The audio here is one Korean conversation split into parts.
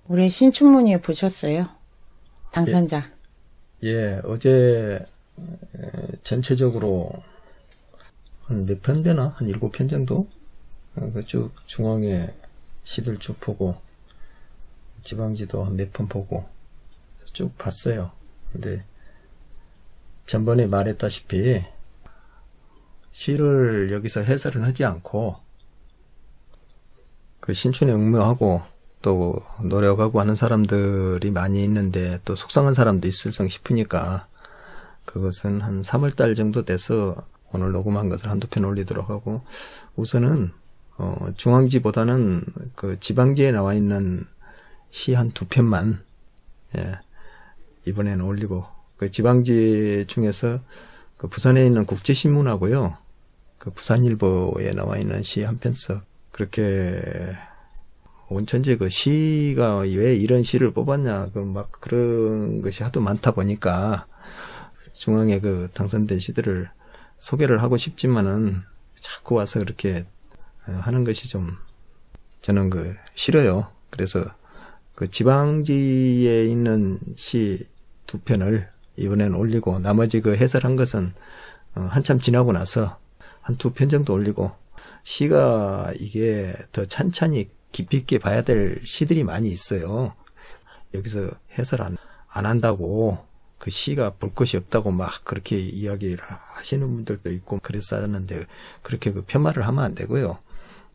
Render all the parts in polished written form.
올해 신춘문예 보셨어요? 당선자. 예, 어제 전체적으로 한 몇 편 되나? 한 7편 정도? 쭉 중앙에 시들 쭉 보고 지방지도 한 몇 편 보고 쭉 봤어요. 근데 전번에 말했다시피 시를 여기서 해설은 하지 않고 그 신춘에 응모하고 또 노력하고 하는 사람들이 많이 있는데 또 속상한 사람도 있을성 싶으니까 그것은 한 3월달 정도 돼서 오늘 녹음한 것을 한두 편 올리도록 하고, 우선은 중앙지보다는 그 지방지에 나와 있는 시 한 2편만 이번에는 올리고, 그 지방지 중에서 그 부산에 있는 국제신문하고요, 그 부산일보에 나와 있는 시 한 편씩 그렇게 온천지 그 시가 왜 이런 시를 뽑았냐, 그 막 그런 것이 하도 많다 보니까 중앙에 그 당선된 시들을 소개를 하고 싶지만은 자꾸 와서 그렇게 하는 것이 좀 저는 그 싫어요. 그래서 그 지방지에 있는 시 2편을 이번에는 올리고, 나머지 그 해설한 것은 한참 지나고 나서 한 2편 정도 올리고, 시가 이게 더 찬찬히 깊이 있게 봐야 될 시들이 많이 있어요. 여기서 해설 안 한다고 그 시가 볼 것이 없다고 막 그렇게 이야기를 하시는 분들도 있고 그랬었는데, 그렇게 그 편말을 하면 안 되고요.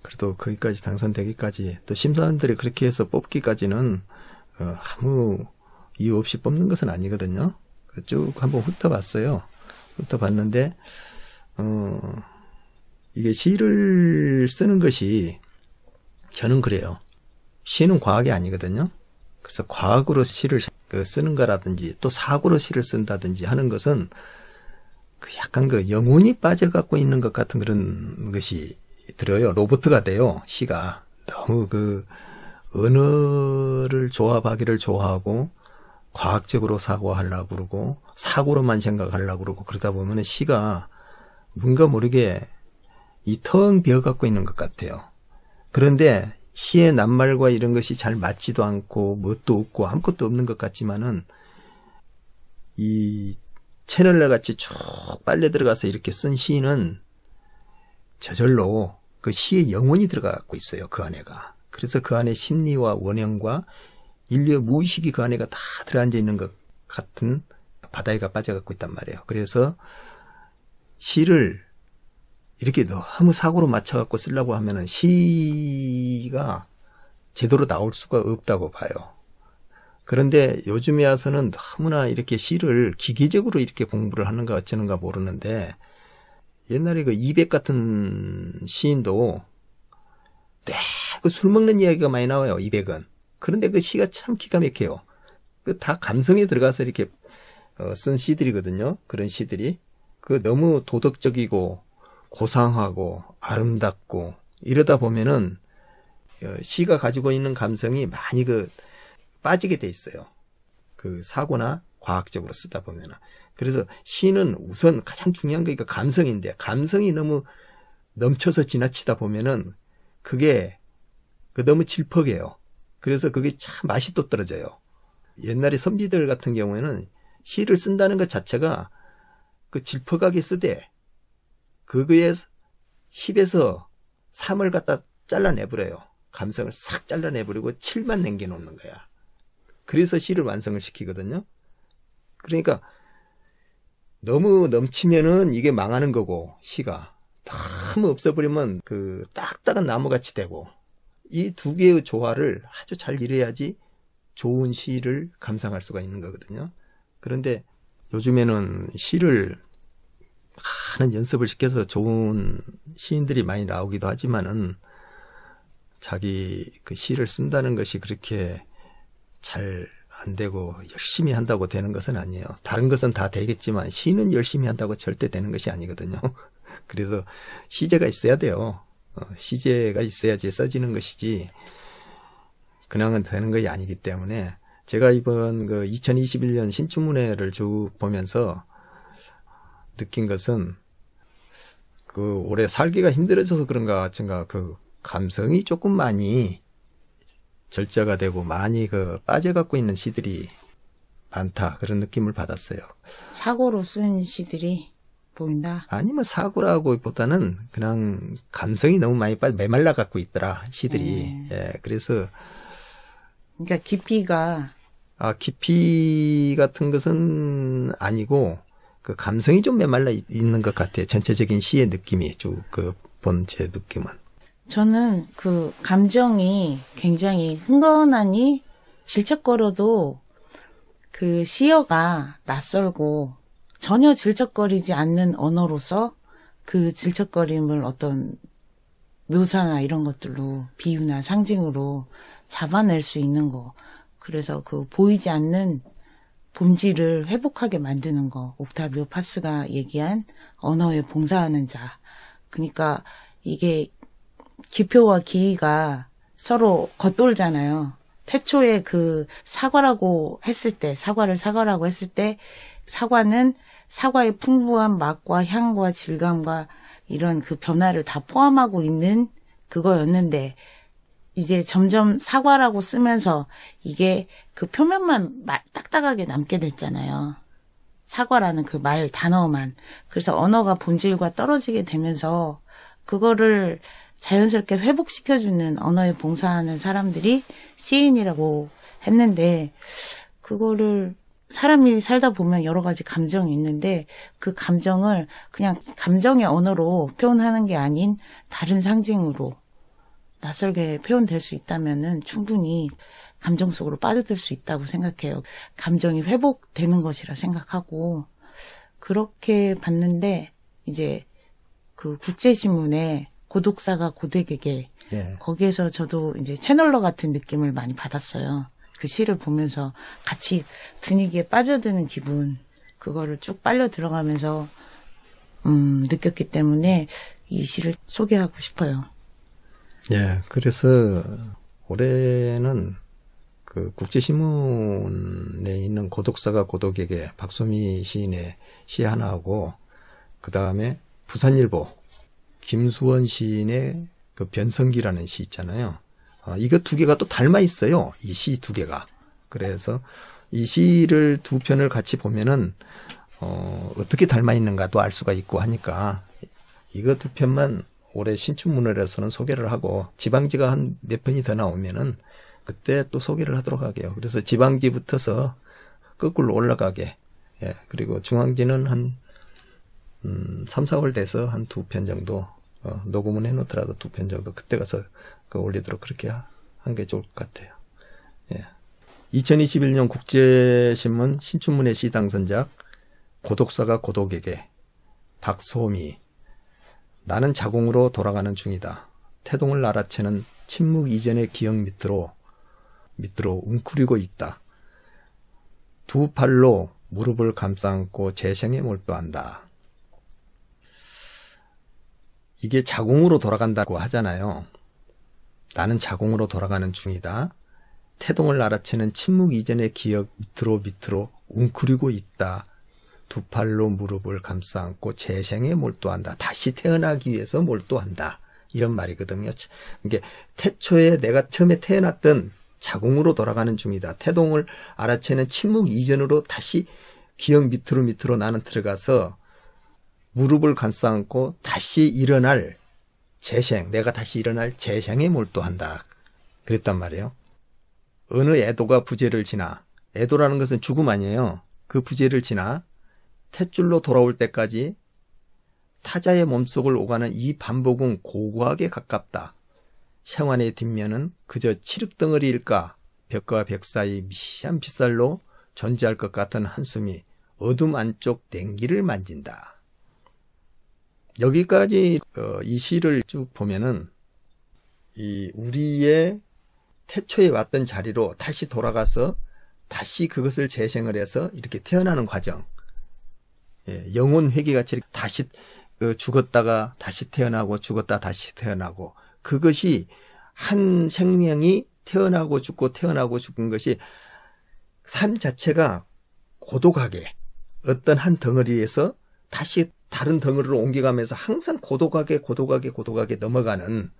그래도 거기까지 당선되기까지, 또 심사원들이 그렇게 해서 뽑기까지는 아무 이유 없이 뽑는 것은 아니거든요. 쭉 한번 훑어봤어요. 훑어봤는데 이게 시를 쓰는 것이, 저는 그래요. 시는 과학이 아니거든요. 그래서 과학으로 시를 쓰는 거라든지 또 사고로 시를 쓴다든지 하는 것은 그 약간 그 영혼이 빠져갖고 있는 것 같은 그런 것이 들어요. 로봇가 돼요, 시가. 너무 그 언어를 조합하기를 좋아하고 과학적으로 사고하려고 그러고 사고로만 생각하려고 그러고, 그러다 보면 시가 뭔가 모르게 이 텅 비어갖고 있는 것 같아요. 그런데 시의 낱말과 이런 것이 잘 맞지도 않고 뭣도 없고 아무것도 없는 것 같지만은, 이 채널러 같이 쭉 빨려 들어가서 이렇게 쓴 시는 저절로 그 시의 영혼이 들어가고 있어요, 그 안에가. 그래서 그 안에 심리와 원형과 인류의 무의식이 그 안에가 다 들어앉아 있는 것 같은 바다에가 빠져갖고 있단 말이에요. 그래서 시를 이렇게 너무 사고로 맞춰갖고 쓰려고 하면은 시가 제대로 나올 수가 없다고 봐요. 그런데 요즘에 와서는 너무나 이렇게 시를 기계적으로 이렇게 공부를 하는가 어쩌는가 모르는데, 옛날에 그 이백 같은 시인도 그 술 먹는 이야기가 많이 나와요, 이백은. 그런데 그 시가 참 기가 막혀요. 그 다 감성에 들어가서 이렇게 쓴 시들이거든요. 그런 시들이. 그 너무 도덕적이고 고상하고 아름답고 이러다 보면은 시가 가지고 있는 감성이 많이 빠지게 돼 있어요. 그 사고나 과학적으로 쓰다 보면은. 그래서 시는 우선 가장 중요한 게 감성인데, 감성이 너무 넘쳐서 지나치다 보면은 그게 너무 질퍽해요. 그래서 그게 참 맛이 또 떨어져요. 옛날에 선비들 같은 경우에는 시를 쓴다는 것 자체가 그 질퍽하게 쓰되 그거에 10에서 3을 갖다 잘라내버려요. 감성을 싹 잘라내버리고 7만 남겨놓는 거야. 그래서 시를 완성을 시키거든요. 그러니까 너무 넘치면은 이게 망하는 거고, 시가 너무 없어버리면 그 딱딱한 나무같이 되고, 이 두 개의 조화를 아주 잘 이뤄야지 좋은 시를 감상할 수가 있는 거거든요. 그런데 요즘에는 시를 많은 연습을 시켜서 좋은 시인들이 많이 나오기도 하지만은, 자기 그 시를 쓴다는 것이 그렇게 잘 안 되고 열심히 한다고 되는 것은 아니에요. 다른 것은 다 되겠지만 시는 열심히 한다고 절대 되는 것이 아니거든요. 그래서 시제가 있어야 돼요. 시제가 있어야지 써지는 것이지 그냥은 되는 것이 아니기 때문에, 제가 이번 그 2021년 신춘문예를 쭉 보면서 느낀 것은, 그 올해 살기가 힘들어져서 그런가 어쩐가 그 감성이 조금 많이 절자가 되고 많이 빠져갖고 있는 시들이 많다. 그런 느낌을 받았어요. 사고로 쓴 시들이 보인다. 아니 뭐 사고라고보다는 그냥 감성이 너무 많이 메말라 갖고 있더라 시들이. 예, 그래서 그러니까 깊이가 깊이 같은 것은 아니고 그 감성이 좀 메말라 있는 것 같아요. 전체적인 시의 느낌이 쭉 본 제 느낌은. 저는 그 감정이 굉장히 흥건하니 질척거려도 그 시어가 낯설고 전혀 질척거리지 않는 언어로서 그 질척거림을 어떤 묘사나 이런 것들로 비유나 상징으로 잡아낼 수 있는 거. 그래서 그 보이지 않는 본질을 회복하게 만드는 거. 옥타비오 파스가 얘기한 언어에 봉사하는 자. 그러니까 이게 기표와 기의가 서로 겉돌잖아요. 태초에 그 사과라고 했을 때, 사과라고 했을 때 사과는 사과의 풍부한 맛과 향과 질감과 이런 그 변화를 다 포함하고 있는 그거였는데 이제 점점 사과라고 쓰면서 이게 그 표면만 딱딱하게 남게 됐잖아요. 사과라는 그 말 단어만. 그래서 언어가 본질과 떨어지게 되면서 그거를 자연스럽게 회복시켜주는 언어에 봉사하는 사람들이 시인이라고 했는데 그거를 사람이 살다 보면 여러 가지 감정이 있는데 그 감정을 그냥 감정의 언어로 표현하는 게 아닌 다른 상징으로 낯설게 표현될 수 있다면은 충분히 감정 속으로 빠져들 수 있다고 생각해요. 감정이 회복되는 것이라 생각하고 그렇게 봤는데 이제 그 국제신문에 고독사가 고독에게 예. 거기에서 저도 이제 채널러 같은 느낌을 많이 받았어요. 그 시를 보면서 같이 분위기에 빠져드는 기분 그거를 쭉 빨려 들어가면서 느꼈기 때문에 이 시를 소개하고 싶어요. 예, 그래서 올해는 그 국제신문에 있는 고독사가 고독에게 박소미 시인의 시 하나하고 그 다음에 부산일보 김수원 시인의 그 변성기라는 시 있잖아요. 이거 두 개가 또 닮아 있어요. 이 시 두 개가. 그래서 이 시를 두 편을 같이 보면은 어떻게 닮아 있는가도 알 수가 있고 하니까 이거 두 편만 올해 신춘문예에서는 소개를 하고 지방지가 한 몇 편이 더 나오면은 그때 또 소개를 하도록 하게요. 그래서 지방지부터서 거꾸로 올라가게. 예. 그리고 중앙지는 한 3, 4월 돼서 한 두 편 정도 녹음은 해놓더라도 두 편 정도 그때 가서 올리도록 그렇게 한 게 좋을 것 같아요. 예. 2021년 국제신문 신춘문예 시 당선작 고독사가 고독에게 박소미 나는 자궁으로 돌아가는 중이다. 태동을 알아채는 침묵 이전의 기억 밑으로 웅크리고 있다. 두 팔로 무릎을 감싸 안고 재생에 몰두한다. 이게 자궁으로 돌아간다고 하잖아요. 나는 자궁으로 돌아가는 중이다. 태동을 알아채는 침묵 이전의 기억 밑으로 웅크리고 있다. 두 팔로 무릎을 감싸 안고 재생에 몰두한다. 다시 태어나기 위해서 몰두한다. 이런 말이거든요. 이게 태초에 내가 처음에 태어났던 자궁으로 돌아가는 중이다. 태동을 알아채는 침묵 이전으로 다시 기억 밑으로 나는 들어가서 무릎을 감싸 안고 다시 일어날 재생, 내가 다시 일어날 재생에 몰두한다. 그랬단 말이에요. 어느 애도가 부재를 지나, 애도라는 것은 죽음 아니에요. 그 부재를 지나 탯줄로 돌아올 때까지 타자의 몸속을 오가는 이 반복은 고고하게 가깝다. 생환의 뒷면은 그저 칠흑덩어리일까? 벽과 벽 사이 미시한 빗살로 존재할 것 같은 한숨이 어둠 안쪽 냉기를 만진다. 여기까지 이 시를 쭉 보면은 이 우리의 태초에 왔던 자리로 다시 돌아가서 다시 그것을 재생을 해서 이렇게 태어나는 과정. 예, 영혼 회귀같이 다시 죽었다가 다시 태어나고 죽었다 다시 태어나고 그것이 한 생명이 태어나고 죽고 태어나고 죽은 것이 삶 자체가 고독하게 어떤 한 덩어리에서 다시 다른 덩어리로 옮겨가면서 항상 고독하게 넘어가는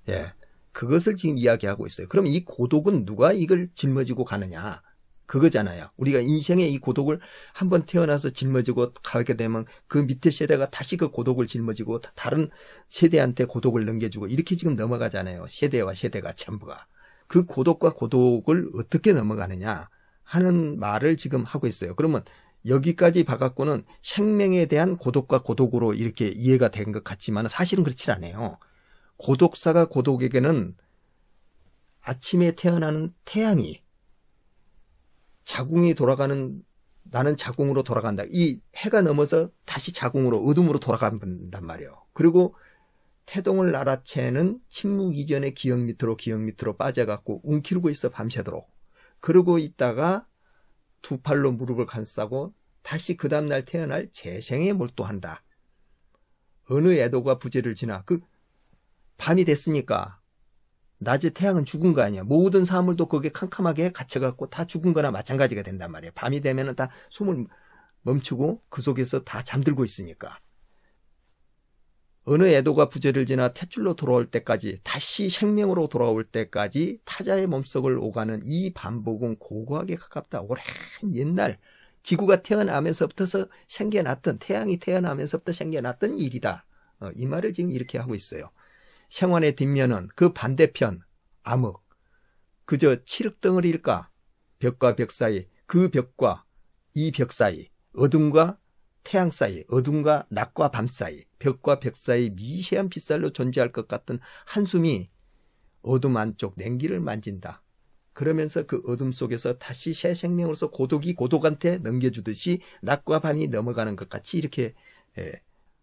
예 그것을 지금 이야기하고 있어요. 그럼 이 고독은 누가 이걸 짊어지고 가느냐? 그거잖아요. 우리가 인생의 이 고독을 한번 태어나서 짊어지고 가게 되면 그 밑에 세대가 다시 그 고독을 짊어지고 다른 세대한테 고독을 넘겨주고 이렇게 지금 넘어가잖아요. 세대와 세대가 전부가. 그 고독과 고독을 어떻게 넘어가느냐 하는 말을 지금 하고 있어요. 그러면 여기까지 봐갖고는 생명에 대한 고독과 고독으로 이렇게 이해가 된 것 같지만 사실은 그렇지 않아요. 고독사가 고독에게는 아침에 태어나는 태양이 자궁이 돌아가는 나는 자궁으로 돌아간다. 이 해가 넘어서 다시 자궁으로 어둠으로 돌아간단 말이에요. 그리고 태동을 알아채는 침묵 이전의 기억 밑으로 빠져갖고 움키르고 있어 밤새도록. 그러고 있다가 두 팔로 무릎을 감싸고 다시 그 다음날 태어날 재생에 몰두한다. 어느 애도가 부재를 지나 그 밤이 됐으니까 낮에 태양은 죽은 거 아니야. 모든 사물도 거기에 캄캄하게 갇혀갖고 다 죽은 거나 마찬가지가 된단 말이에요. 밤이 되면은 다 숨을 멈추고 그 속에서 다 잠들고 있으니까. 어느 애도가 부재를 지나 탯줄로 돌아올 때까지 다시 생명으로 돌아올 때까지 타자의 몸속을 오가는 이 반복은 고고하게 가깝다. 오랜 옛날 지구가 태어나면서부터 생겨났던 태양이 태어나면서부터 생겨났던 일이다. 이 말을 지금 이렇게 하고 있어요. 생환의 뒷면은 그 반대편 암흑 그저 칠흑덩어리일까? 벽과 벽 사이 그 벽과 이 벽 사이 어둠과 태양 사이 어둠과 낮과 밤 사이 벽과 벽 사이 미세한 빗살로 존재할 것 같은 한숨이 어둠 안쪽 냉기를 만진다. 그러면서 그 어둠 속에서 다시 새 생명으로서 고독이 고독한테 넘겨주듯이 낮과 밤이 넘어가는 것 같이 이렇게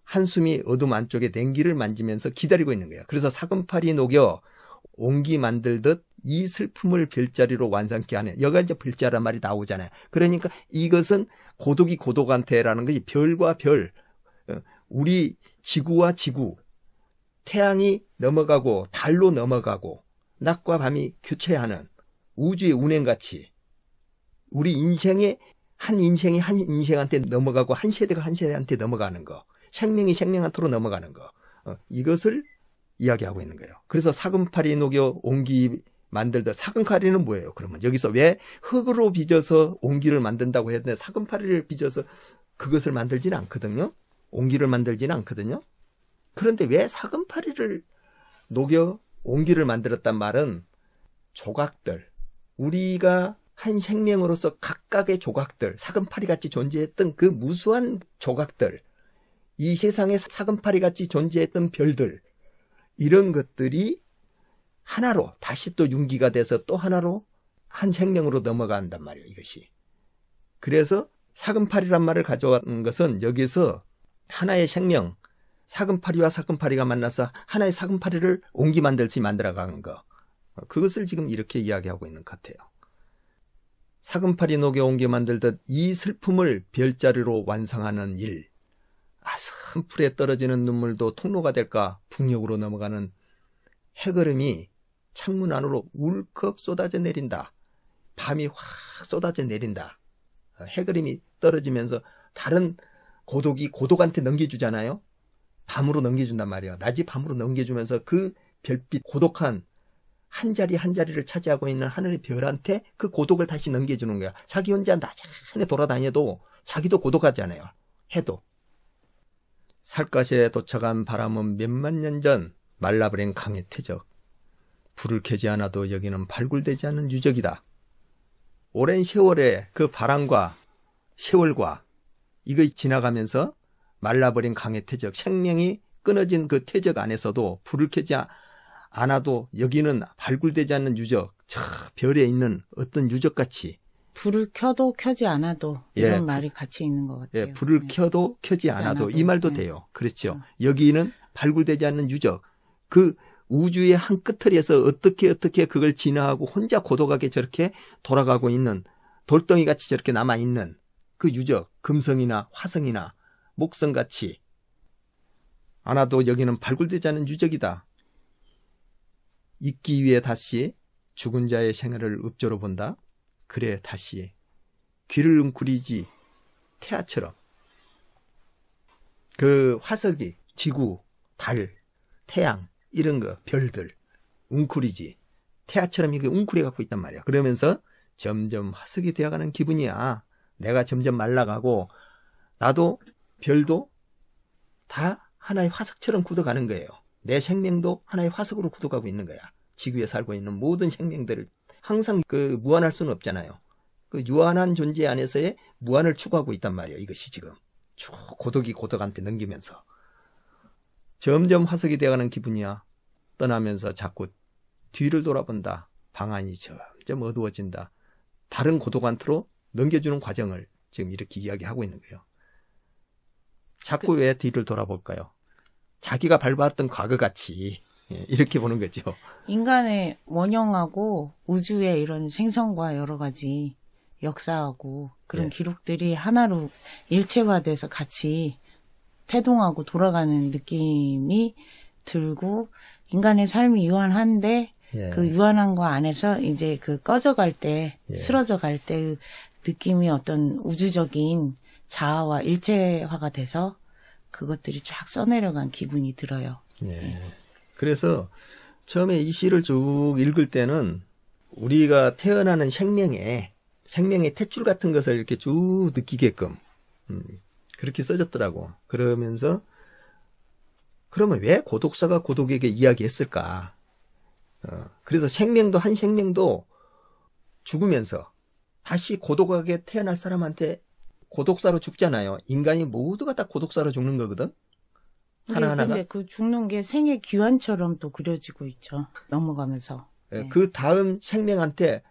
한숨이 어둠 안쪽에 냉기를 만지면서 기다리고 있는 거예요. 그래서 사금팔이 녹여 옹기 만들듯 이 슬픔을 별자리로 완성케 하네. 여기가 이제 별자란 말이 나오잖아요. 그러니까 이것은 고독이 고독한테라는 것이 별과 별, 우리 지구와 지구, 태양이 넘어가고 달로 넘어가고 낮과 밤이 교체하는 우주의 운행같이 우리 인생의 한 인생한테 넘어가고 한 세대가 한 세대한테 넘어가는 거. 생명이 생명한테로 넘어가는 거. 이것을 이야기하고 있는 거예요. 그래서 사금팔이 녹여 옹기 만들다. 사금팔이는 뭐예요? 그러면 여기서 왜 흙으로 빚어서 옹기를 만든다고 했는데 사금팔이를 빚어서 그것을 만들지는 않거든요. 옹기를 만들지는 않거든요. 그런데 왜 사금팔이를 녹여 옹기를 만들었단 말은 조각들. 우리가 한 생명으로서 각각의 조각들, 사금팔이같이 존재했던 그 무수한 조각들, 이 세상에 사금팔이같이 존재했던 별들, 이런 것들이 하나로 다시 또 융기가 돼서 또 하나로 한 생명으로 넘어간단 말이에요. 이것이. 그래서 사금팔이란 말을 가져간 것은 여기서 하나의 생명, 사금팔이와 사금팔이가 만나서 하나의 사금팔이를 옹기 만들지 만들어가는 거. 그것을 지금 이렇게 이야기하고 있는 것 같아요. 사금팔이 녹여 옹기 만들듯 이 슬픔을 별자리로 완성하는 일. 산풀에 떨어지는 눈물도 통로가 될까 북녘으로 넘어가는 해걸음이 창문 안으로 울컥 쏟아져 내린다. 밤이 확 쏟아져 내린다. 해걸음이 떨어지면서 다른 고독이 고독한테 넘겨주잖아요. 밤으로 넘겨준단 말이에요. 낮이 밤으로 넘겨주면서 그 별빛 고독한 한 자리 한 자리를 차지하고 있는 하늘의 별한테 그 고독을 다시 넘겨주는 거야. 자기 혼자 나중에 돌아다녀도 자기도 고독하잖아요. 해도. 살갗에 도착한 바람은 몇만 년 전 말라버린 강의 퇴적. 불을 켜지 않아도 여기는 발굴되지 않는 유적이다. 오랜 세월의 그 바람과 세월과 이거 지나가면서 말라버린 강의 퇴적, 생명이 끊어진 그 퇴적 안에서도 불을 켜지 않아도 여기는 발굴되지 않는 유적, 저 별에 있는 어떤 유적같이 불을 켜도 켜지 않아도 이런 말이 같이 있는 것 같아요. 예, 불을 켜도 켜지 않아도 이 말도 돼요. 그렇죠. 여기는 발굴되지 않는 유적, 그 우주의 한 끝털에서 어떻게 그걸 진화하고 혼자 고독하게 저렇게 돌아가고 있는 돌덩이같이 저렇게 남아있는 그 유적, 금성이나 화성이나 목성같이 않아도 여기는 발굴되지 않는 유적이다. 있기 위해 다시 죽은 자의 생애를 읍조로 본다. 그래 다시 귀를 웅크리지 태아처럼 그 화석이 지구, 달, 태양 이런 거 별들 웅크리지. 태아처럼 이게 웅크려 갖고 있단 말이야. 그러면서 점점 화석이 되어가는 기분이야. 내가 점점 말라가고 나도 별도 다 하나의 화석처럼 굳어가는 거예요. 내 생명도 하나의 화석으로 굳어가고 있는 거야. 지구에 살고 있는 모든 생명들을 항상 그 무한할 수는 없잖아요. 그 유한한 존재 안에서의 무한을 추구하고 있단 말이에요. 이것이 지금 쭉 고독이 고독한테 넘기면서 점점 화석이 되어가는 기분이야. 떠나면서 자꾸 뒤를 돌아본다. 방안이 점점 어두워진다. 다른 고독한테로 넘겨주는 과정을 지금 이렇게 이야기하고 있는 거예요. 자꾸 왜 뒤를 돌아볼까요? 자기가 밟았던 과거같이 이렇게 보는 거죠. 인간의 원형하고 우주의 이런 생성과 여러 가지 역사하고 그런 기록들이 하나로 일체화돼서 같이 태동하고 돌아가는 느낌이 들고 인간의 삶이 유한한데 그 유한한 거 안에서 이제 그 꺼져갈 때 쓰러져 갈 때 느낌이 어떤 우주적인 자아와 일체화가 돼서 그것들이 쫙 써내려간 기분이 들어요. 그래서 처음에 이 시를 쭉 읽을 때는 우리가 태어나는 생명의 탯줄 같은 것을 이렇게 쭉 느끼게끔 그렇게 써졌더라고. 그러면서 그러면 왜 고독사가 고독에게 이야기했을까? 그래서 한 생명도 죽으면서 다시 고독하게 태어날 사람한테 고독사로 죽잖아요. 인간이 모두가 다 고독사로 죽는 거거든. 하나하나가. 근데 그 죽는 게 생의 귀환처럼 또 그려지고 있죠. 넘어가면서. 그 다음 생명한테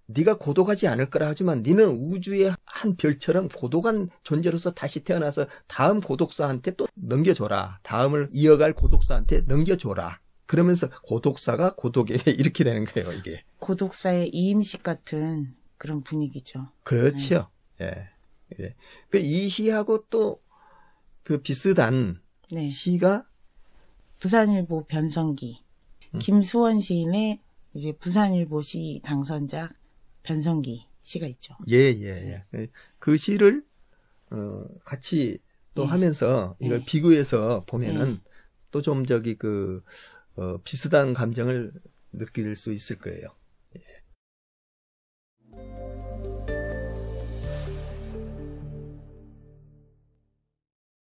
네가 고독하지 않을 거라 하지만 너는 우주의 한 별처럼 고독한 존재로서 다시 태어나서 다음 고독사한테 또 넘겨줘라. 다음을 이어갈 고독사한테 넘겨줘라. 그러면서 고독사가 고독에 이렇게 되는 거예요. 이게. 고독사의 이임식 같은 그런 분위기죠. 그렇죠. 그 이 시하고 또 그 비슷한 시가 부산일보 변성기. 김수원 시인의 이제 부산일보 시 당선작 변성기 시가 있죠. 그 시를 같이 또 하면서 이걸 비교해서 보면은 또 좀 비슷한 감정을 느낄 수 있을 거예요.